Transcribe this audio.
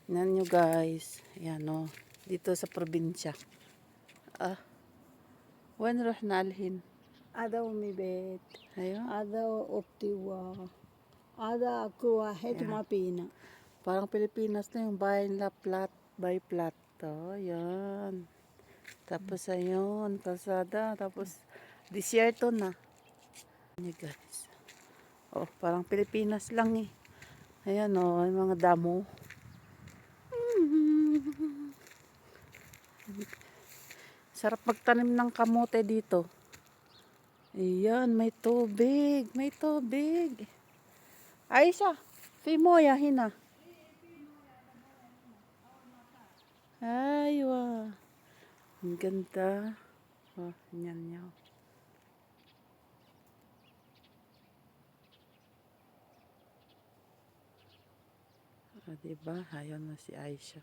Tingnan nyo guys. Ayan o. Dito sa probinsya. Wan roh nalhin. هذا أمي بيت Ayun. هذا أختي هذا أكو واحد Yeah. ما فينا Parang Pilipinas na yung bahay nila plat by plat. Oh, yan. Tapos ayun, kalsada. Tapos disyerto na. Ayan guys. Oh, parang Pilipinas lang eh. Ayan oh, yung mga damo. Sarap magtanim ng kamote dito. Ayan, may tubig. May tubig. Aisha, Fimoya hina. Aywa. Ang ganda. Oh, yan niya. Ah, diba? Ayan na si Aisha.